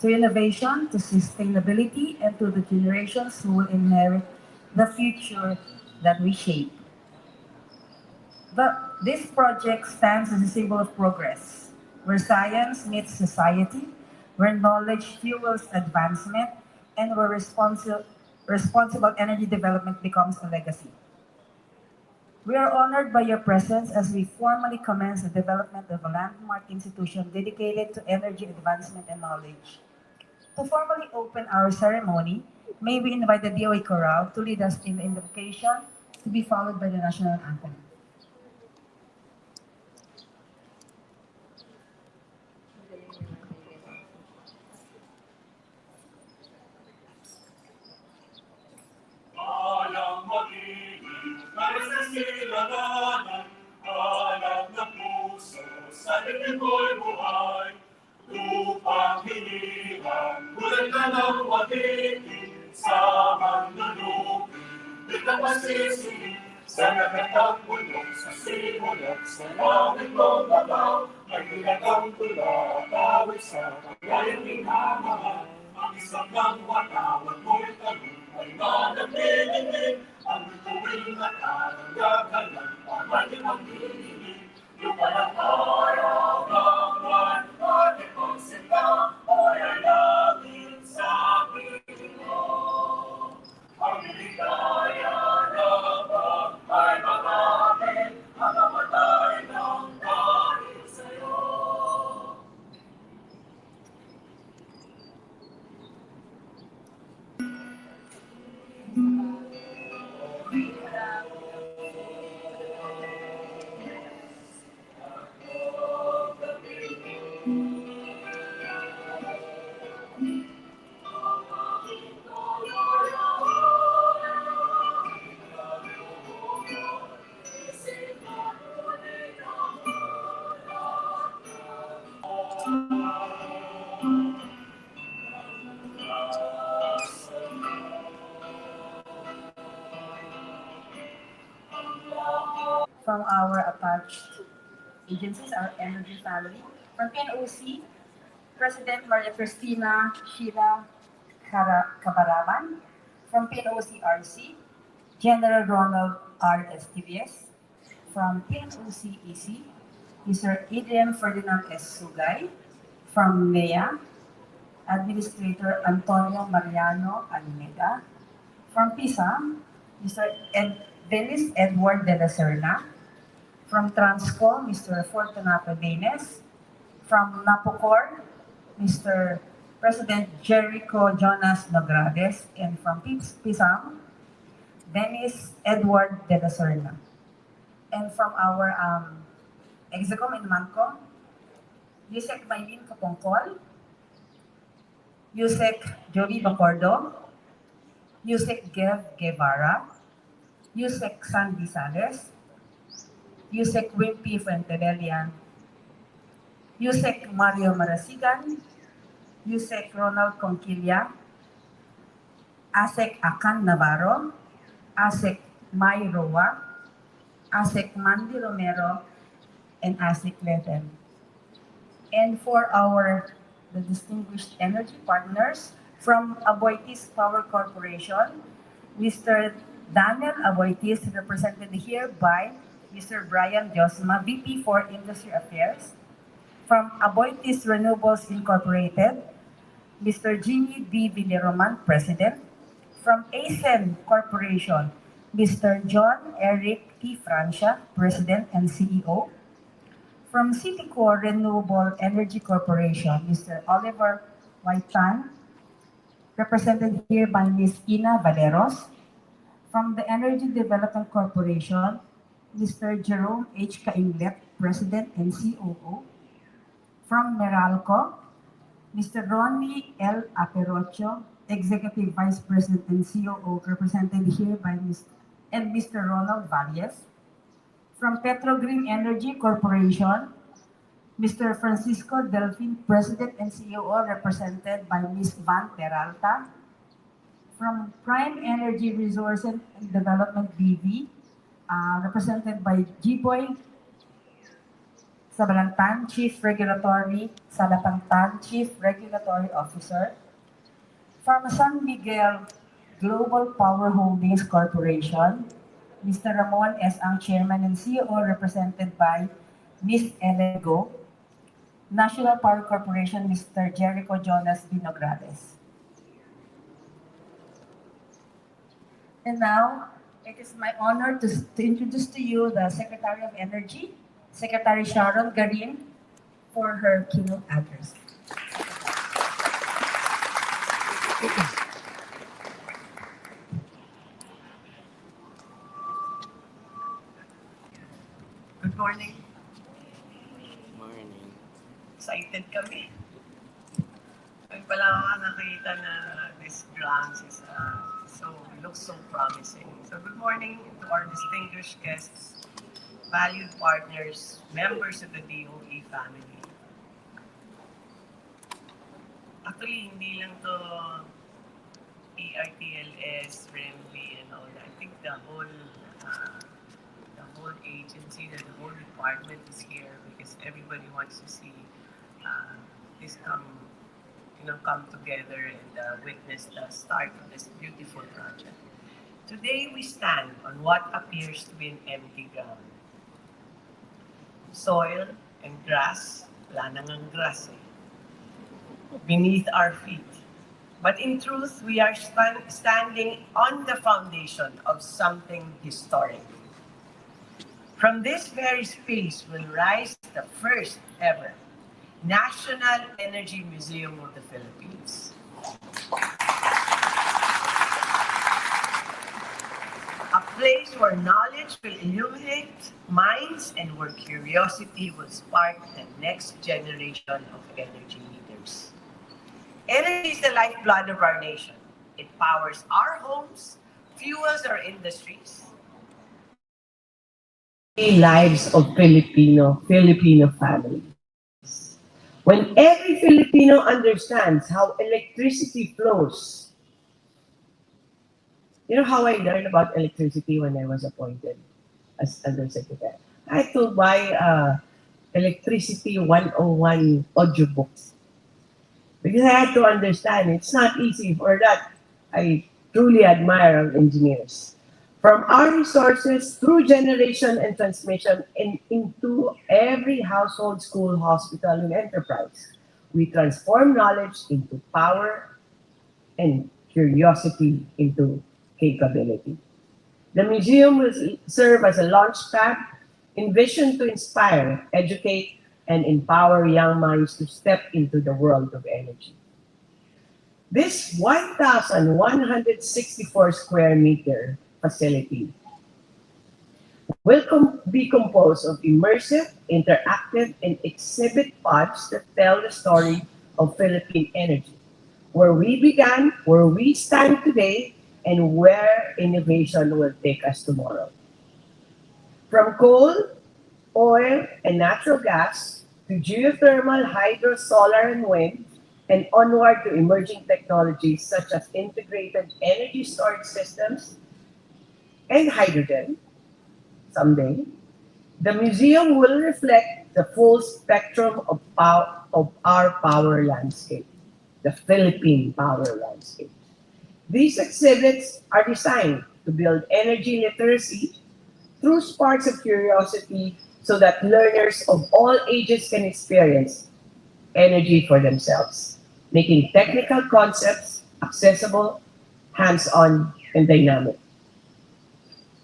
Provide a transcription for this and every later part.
To innovation, to sustainability, and to the generations who will inherit the future that we shape. This project stands as a symbol of progress, where science meets society, where knowledge fuels advancement, and where responsible energy development becomes a legacy. We are honored by your presence as we formally commence the development of a landmark institution dedicated to energy advancement and knowledge. To formally open our ceremony, may we invite the DOE Chorale to lead us in the invocation to be followed by the national anthem. Alam magiging karesilaganan, alam ng puso, sa dibdib ko'y buhay. Lupang hinirang, bulan ka ng magiging, sa manlulupin, di ka masisingin. Sa nagatang bulong, sa simulat, sa langit mong babaw, ay nilagang tula at awit sa kagayang minamahal. Ang isang ng watawat mo'y tanong, ay manapilinin, ang bituin at arang-gagalan, pamali magdidinig. Lupalang araw ng buwan, bakit kong sinta, ay ay langit sa pilo. Ang ligaya na bang ay maraming, ang mamatay ng dahil sa'yo. From our attached agencies, our energy family. From PNOC, President Maria Cristina Sheila Cabaraman. From PNOC RC, General Ronald R. STBS. From PNOC EC, Mr. Adrian Ferdinand S. Sugay. From NEA, Administrator Antonio Mariano Almeida. From PISA, Mr. Dennis Edward de la Serna. From Transco, Mr. Fortunato Baines. From Napocor, Mr. President Jericho Jonas Nogrades. And from PISAM, Dennis Edward de la Serna. And from our Execom and Mancom, Yusek Maylin Kapongkol, Yusek Joey Bacordo, Yusek Gev Guevara, Yusek Sandy Sales, Yusek Wimpy Fuentebelian, Yusek Mario Marasigan, Yusek Ronald Conquilla, Asek Akan Navarro, Asek May Roa, Asek Mandy Romero, and Asek Leten. And for the distinguished energy partners from Aboitiz Power Corporation, Mr. Daniel Aboitiz, represented here by Mr. Brian Josma, VP for Industry Affairs. From Aboitiz Renewables Incorporated, Mr. Jimmy D. Villaroman, President. From ASEN Corporation, Mr. John Eric T. Francia, President and CEO. From Citicorp Renewable Energy Corporation, Mr. Oliver Waitan, represented here by Ms. Ina Valeros. From the Energy Development Corporation, Mr. Jerome H. Cainglet, President and COO. From Meralco, Mr. Ronnie L. Aperocho, Executive Vice President and COO, represented here by Mr. Ronald Valles. From Petro Green Energy Corporation, Mr. Francisco Delfin, President and CEO, represented by Ms. Van Peralta. From Prime Energy Resources and Development BV, represented by G-Boy Sabalantan, Chief Regulatory, Salapantan, Chief Regulatory Officer. From San Miguel Global Power Holdings Corporation, Mr. Ramon S. Ang, Chairman and CEO, represented by Ms. Ellen Go. National Power Corporation, Mr. Jericho Jonas Vinogrades. And now, it is my honor to introduce to you the Secretary of Energy, Secretary Sharon Garin, for her keynote address. Good morning. Morning. Excited kami. Ngayon pala ako nakita na this grounds is looks so promising. So good morning to our distinguished guests, valued partners, members of the DOE family. Actually, hindi lang to ERTLS, REMV, and all that. I think the whole agency, the whole department is here because everybody wants to see this come together and witness the start of this beautiful project. Today we stand on what appears to be an empty ground. Soil and grass, wala nang ang grass beneath our feet. But in truth, we are standing on the foundation of something historic. From this very space will rise the first ever National Energy Museum of the Philippines. A place where knowledge will illuminate minds and where curiosity will spark the next generation of energy leaders. Energy is the lifeblood of our nation. It powers our homes, fuels our industries, lives of Filipino families. When every Filipino understands how electricity flows, you know how I learned about electricity when I was appointed as undersecretary? I had to buy Electricity 101 audiobooks because I had to understand it's not easy. For that, I truly admire our engineers. From our resources through generation and transmission and into every household, school, hospital, and enterprise, we transform knowledge into power and curiosity into capability. The museum will serve as a launchpad envisioned to inspire, educate, and empower young minds to step into the world of energy. This 1,164 square meter facility will be composed of immersive, interactive, and exhibit pods that tell the story of Philippine energy, where we began, where we stand today, and where innovation will take us tomorrow. From coal, oil, and natural gas to geothermal, hydro, solar, and wind, and onward to emerging technologies such as integrated energy storage systems and hydrogen someday, the museum will reflect the full spectrum of our power landscape, the Philippine power landscape. These exhibits are designed to build energy literacy through sparks of curiosity so that learners of all ages can experience energy for themselves, making technical concepts accessible, hands-on, and dynamic.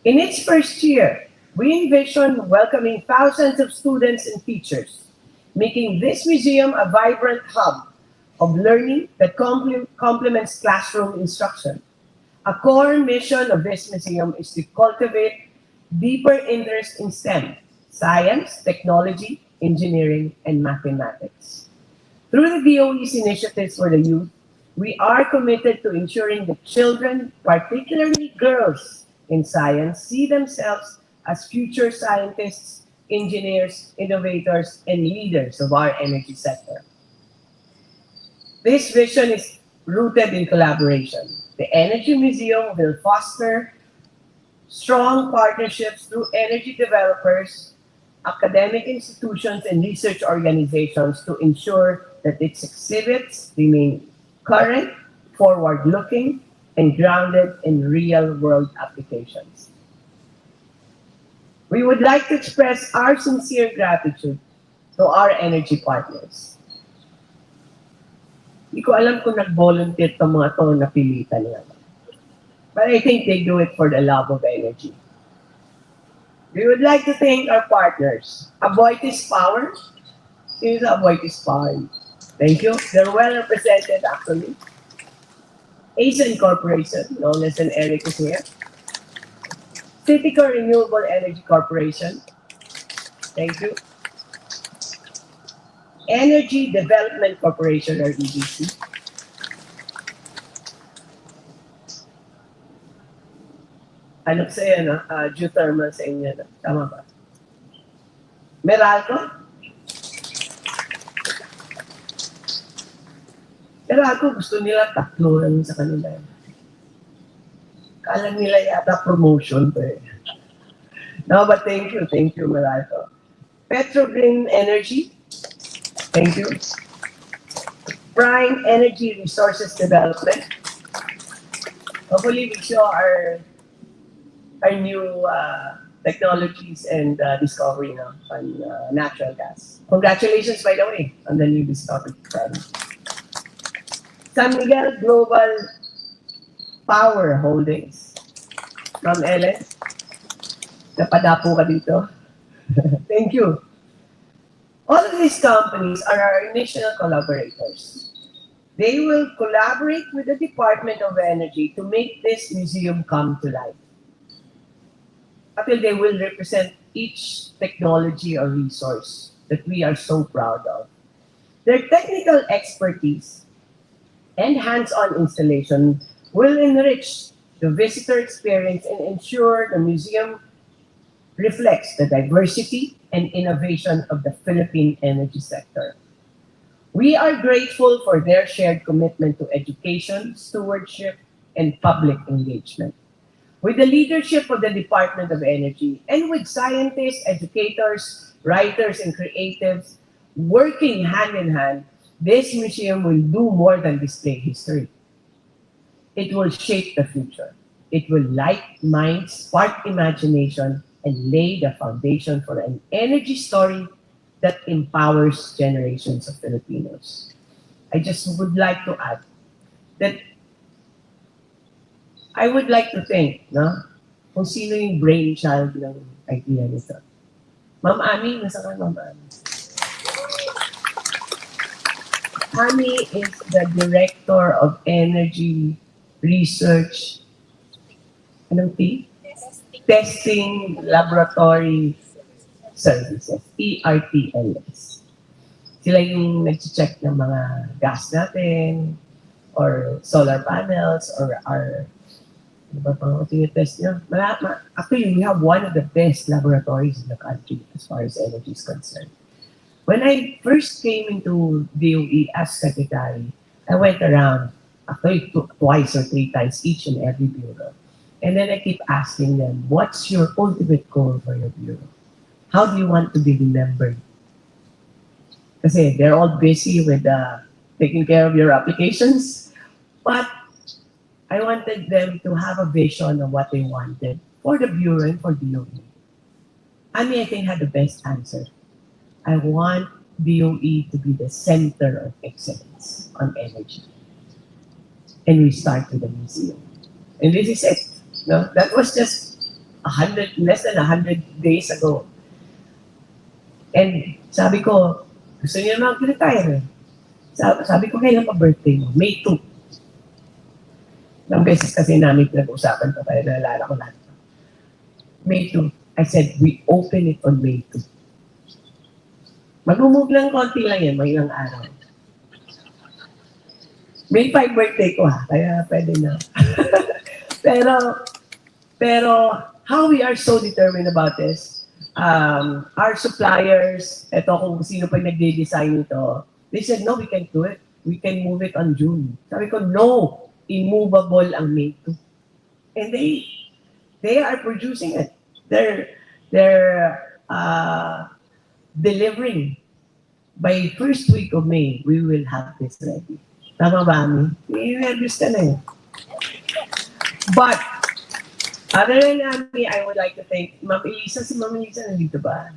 In its first year, we envision welcoming thousands of students and teachers, making this museum a vibrant hub of learning that complements classroom instruction. A core mission of this museum is to cultivate deeper interest in STEM, science, technology, engineering, and mathematics. Through the DOE's initiatives for the youth, we are committed to ensuring that children, particularly girls in science, see themselves as future scientists, engineers, innovators, and leaders of our energy sector. This vision is rooted in collaboration. The Energy Museum will foster strong partnerships through energy developers, academic institutions, and research organizations to ensure that its exhibits remain current, forward-looking, and grounded in real-world applications. We would like to express our sincere gratitude to our energy partners. Hindi ko alam kung nag-volunteer itong mga to na pilitan nila. But I think they do it for the love of energy. We would like to thank our partners. Aboitiz Power. Sino sa Aboitiz Power? Thank you. They're well represented actually. Asian Corporation, known as an Eric is here. Citico Renewable Energy Corporation. Thank you. Energy Development Corporation, or EDC. Ano sa iyo, no? Geothermal sa inyo, no? Tama ba? Meralco? Meralco, gusto nila tatlo lang sa kanila. Kala nila yata promotion pa eh. No, but thank you, Meralco. Petro Green Energy, thank you. Prime Energy Resources Development. Hopefully we show our new technologies and discovery on natural gas. Congratulations, by the way, on the new discovery. San Miguel Global Power Holdings from Ellen. Napadapo ka dito. Thank you. All of these companies are our initial collaborators. They will collaborate with the Department of Energy to make this museum come to life. Until they will represent each technology or resource that we are so proud of. Their technical expertise and hands-on installation will enrich the visitor experience and ensure the museum reflects the diversity and innovation of the Philippine energy sector. We are grateful for their shared commitment to education, stewardship, and public engagement. With the leadership of the Department of Energy and with scientists, educators, writers, and creatives working hand in hand, this museum will do more than display history. It will shape the future. It will light minds, spark imagination, and lay the foundation for an energy story that empowers generations of Filipinos. I just would like to add that I would like to think, no, kung sino yung brainchild ng idea nito. Ma'am Ami, nasa ka, Ma'am Ami? Ami is the Director of Energy Research, anong T? Testing Laboratory Services, ERTLS. Sila yung nag-check ng mga gas natin, or solar panels, or our ano ba pang test nyo? Actually, we have one of the best laboratories in the country as far as energy is concerned. When I first came into DOE as secretary, I went around actually twice or three times each and every bureau. And then I keep asking them, what's your ultimate goal for your bureau? How do you want to be remembered? Kasi they're all busy with taking care of your applications, but I wanted them to have a vision of what they wanted for the Bureau and for DOE. I think had the best answer. I want DOE to be the center of excellence on energy. And we start with the museum. And this is it. No? That was just less than 100 days ago. And sabi ko, gusto niya mag-retire. Sabi ko, kailan pa birthday mo? May 2. Ilang beses kasi namin pinag-usapan pa tayo, naalala ko lahat. May 2. I said, we open it on May 2. Mag-move lang konti lang yan, may ilang araw. May 5 birthday ko kaya pwede na. pero, how we are so determined about this, our suppliers, eto kung sino pa nagde-design nito, they said, no, we can do it. We can move it on June. Sabi ko, no, immovable ang May 2. And they are producing it. They're delivering. By first week of May, we will have this ready. Tama ba, Ami? I-nervous ka na eh. But, other than Ami, I would like to thank Ma'am Elisa. Si Ma'am Elisa nandito ba?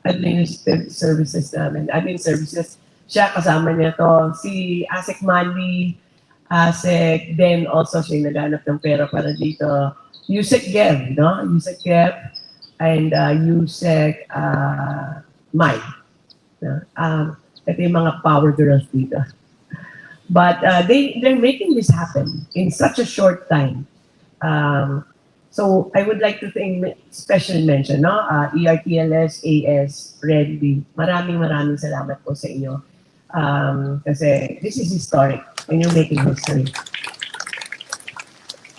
Administrative services namin. Admin services. Siya, kasama niya to. Si Asek Mandy, Asek, then also siya yung naghanap ng pera para dito. Yusek Gev, no? Yusek Gev, and Yusek Mai. No? Ito yung mga power girls dito. But they're making this happen in such a short time. So I would like to thank special mention, no? ERTLS, AS, Redby. Maraming salamat po sa inyo. Kasi this is historic and you're making history.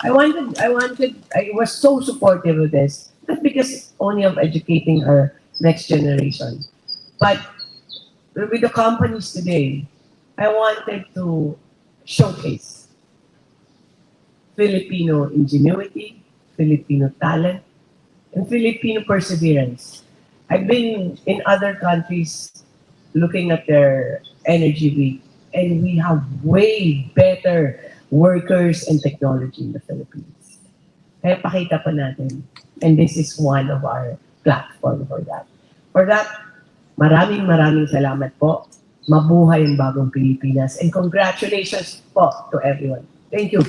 I was so supportive of this, not because only of educating our next generation, but with the companies today, I wanted to showcase Filipino ingenuity, Filipino talent, and Filipino perseverance. I've been in other countries looking at their energy week, and we have way better workers and technology in the Philippines. Kaya pakita pa natin. And this is one of our platform for that. For that, maraming salamat po. Mabuhay ang bagong Pilipinas. And congratulations po to everyone. Thank you.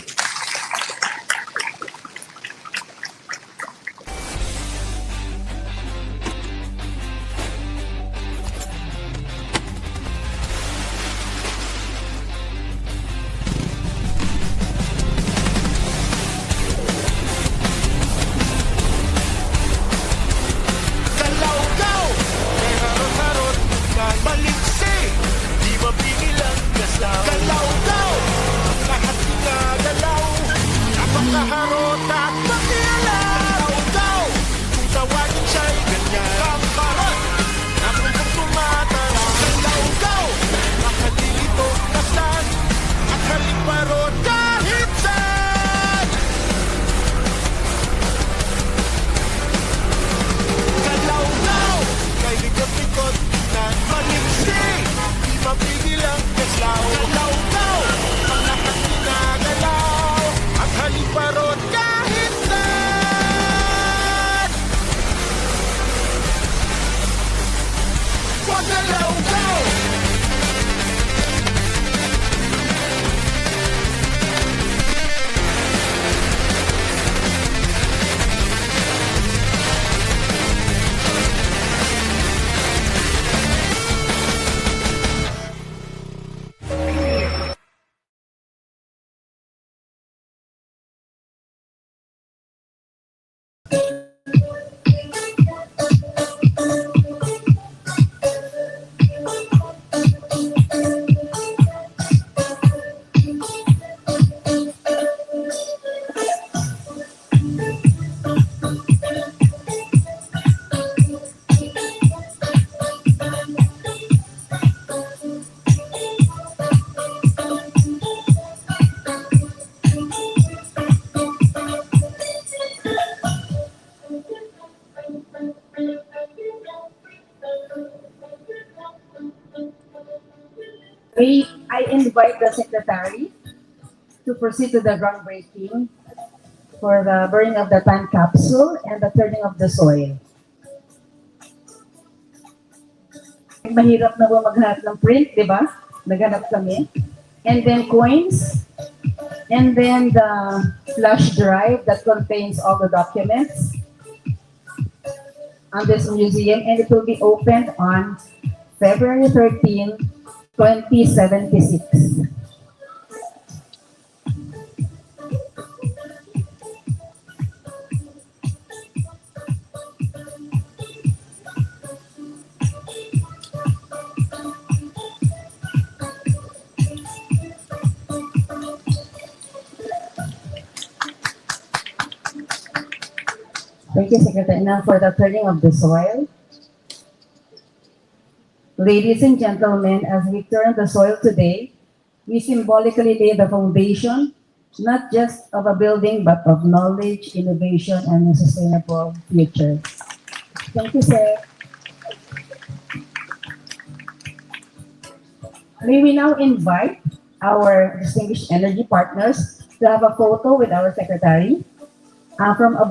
I invite the Secretary to proceed to the groundbreaking for the burning of the time capsule and the turning of the soil. Mahirap na ba maghanap ng print, di ba? Naghanap kami. And then coins. And then the flash drive that contains all the documents on this museum. And it will be opened on February 13, 2076. Thank you, Secretary. Now for the turning of the soil. Ladies and gentlemen, as we turn the soil today, we symbolically lay the foundation, not just of a building, but of knowledge, innovation, and a sustainable future. Thank you, sir. May we now invite our distinguished energy partners to have a photo with our secretary from a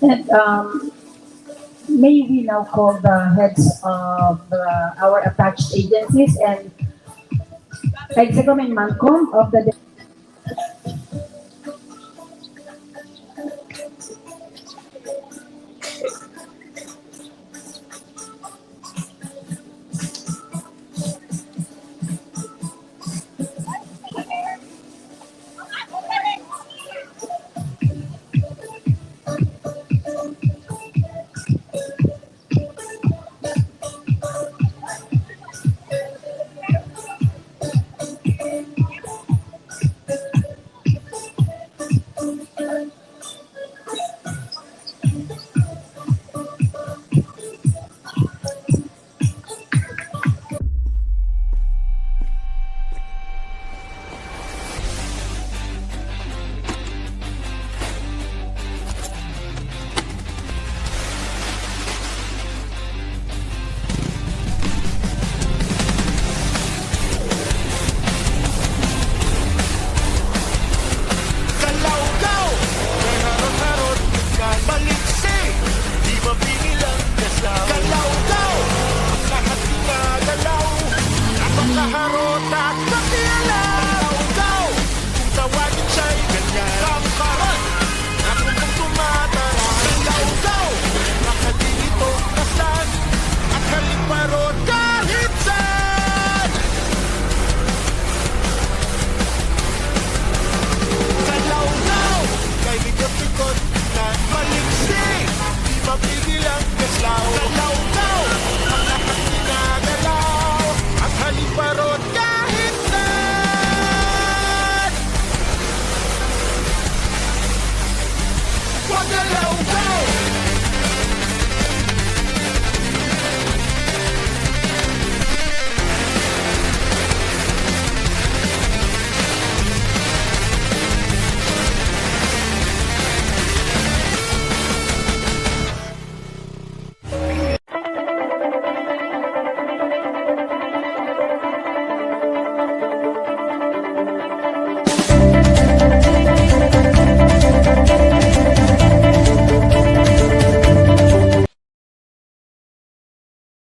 and, may we now call the heads of our attached agencies and Executive and Mancom of the Kalawgaw, may harot-harot ka maliksi, di mapigilang kasaw. Kalawgaw, lahat ginagalaw, napakaharot at nakialaw. Kalawgaw, kung tawagin siya'y ganyan, kamkaran, na kung tumatara. Kalawgaw, nakadilito kasan, at haliparot kahit saan. Kalawgaw, kay likot-likot na maliksi, di mapigil ang kaslaw. Kalawgaw, ang lahat ginagalaw, at haliparot kahit saan. Wag galaw